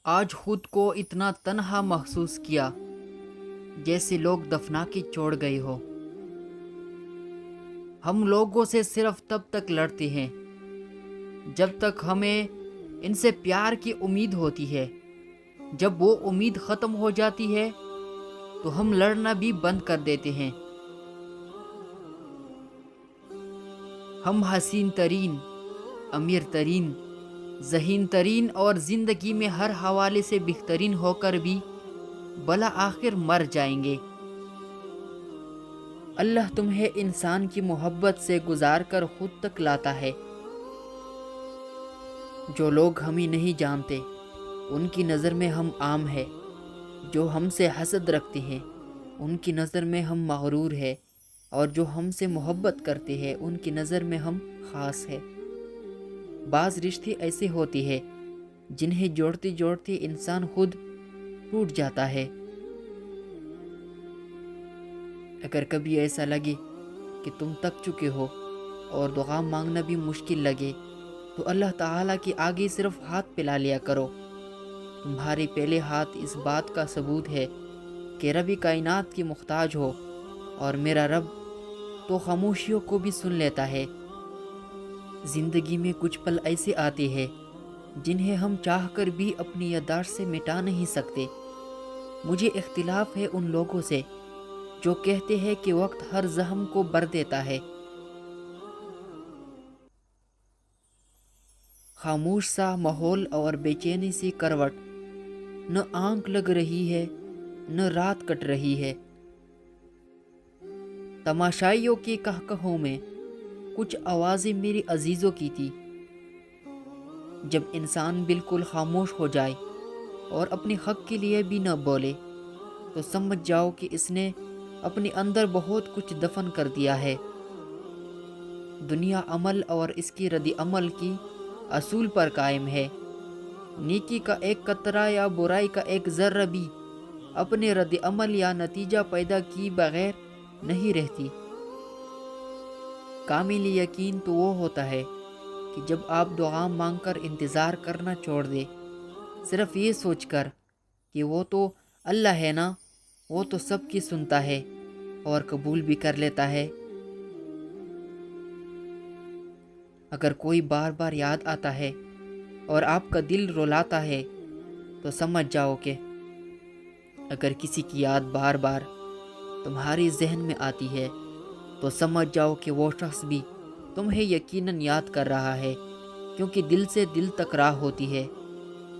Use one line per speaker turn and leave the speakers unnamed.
آج خود کو اتنا تنہا محسوس کیا جیسے لوگ دفنا کے چھوڑ گئے ہو۔ ہم لوگوں سے صرف تب تک لڑتے ہیں جب تک ہمیں ان سے پیار کی امید ہوتی ہے۔ جب وہ امید ختم ہو جاتی ہے تو ہم لڑنا بھی بند کر دیتے ہیں۔ ہم حسین ترین، امیر ترین، ذہین ترین اور زندگی میں ہر حوالے سے بہترین ہو کر بھی بالآخر مر جائیں گے۔ اللہ تمہیں انسان کی محبت سے گزار کر خود تک لاتا ہے۔ جو لوگ ہمیں نہیں جانتے ان کی نظر میں ہم عام ہیں، جو ہم سے حسد رکھتے ہیں ان کی نظر میں ہم مغرور ہیں، اور جو ہم سے محبت کرتے ہیں ان کی نظر میں ہم خاص ہیں۔ بعض رشتے ایسے ہوتے ہیں جنہیں جوڑتے جوڑتے انسان خود ٹوٹ جاتا ہے۔ اگر کبھی ایسا لگے کہ تم تک چکے ہو اور دعا مانگنا بھی مشکل لگے تو اللہ تعالیٰ کے آگے صرف ہاتھ پھیلا لیا کرو۔ تمہارے پہلے ہاتھ اس بات کا ثبوت ہے کہ رب کائنات کی محتاج ہو، اور میرا رب تو خاموشیوں کو بھی سن لیتا ہے۔ زندگی میں کچھ پل ایسے آتے ہیں جنہیں ہم چاہ کر بھی اپنی یادداشت سے مٹا نہیں سکتے۔ مجھے اختلاف ہے ان لوگوں سے جو کہتے ہیں کہ وقت ہر زخم کو بھر دیتا ہے۔ خاموش سا ماحول اور بے چینی سی کروٹ، نہ آنکھ لگ رہی ہے نہ رات کٹ رہی ہے۔ تماشائیوں کی کہکہوں میں کچھ آوازیں میری عزیزوں کی تھی۔ جب انسان بالکل خاموش ہو جائے اور اپنے حق کے لیے بھی نہ بولے تو سمجھ جاؤ کہ اس نے اپنے اندر بہت کچھ دفن کر دیا ہے۔ دنیا عمل اور اس کی رد عمل کی اصول پر قائم ہے۔ نیکی کا ایک قطرہ یا برائی کا ایک ذرہ بھی اپنے رد عمل یا نتیجہ پیدا کی بغیر نہیں رہتی۔ کامل یقین تو وہ ہوتا ہے کہ جب آپ دعا مانگ کر انتظار کرنا چھوڑ دیں، صرف یہ سوچ کر کہ وہ تو اللہ ہے نا، وہ تو سب کی سنتا ہے اور قبول بھی کر لیتا ہے۔ اگر کوئی بار بار یاد آتا ہے اور آپ کا دل رلاتا ہے تو سمجھ جاؤ کہ اگر کسی کی یاد بار بار تمہاری ذہن میں آتی ہے تو سمجھ جاؤ کہ وہ شخص بھی تمہیں یقیناً یاد کر رہا ہے، کیونکہ دل سے دل تک راہ ہوتی ہے۔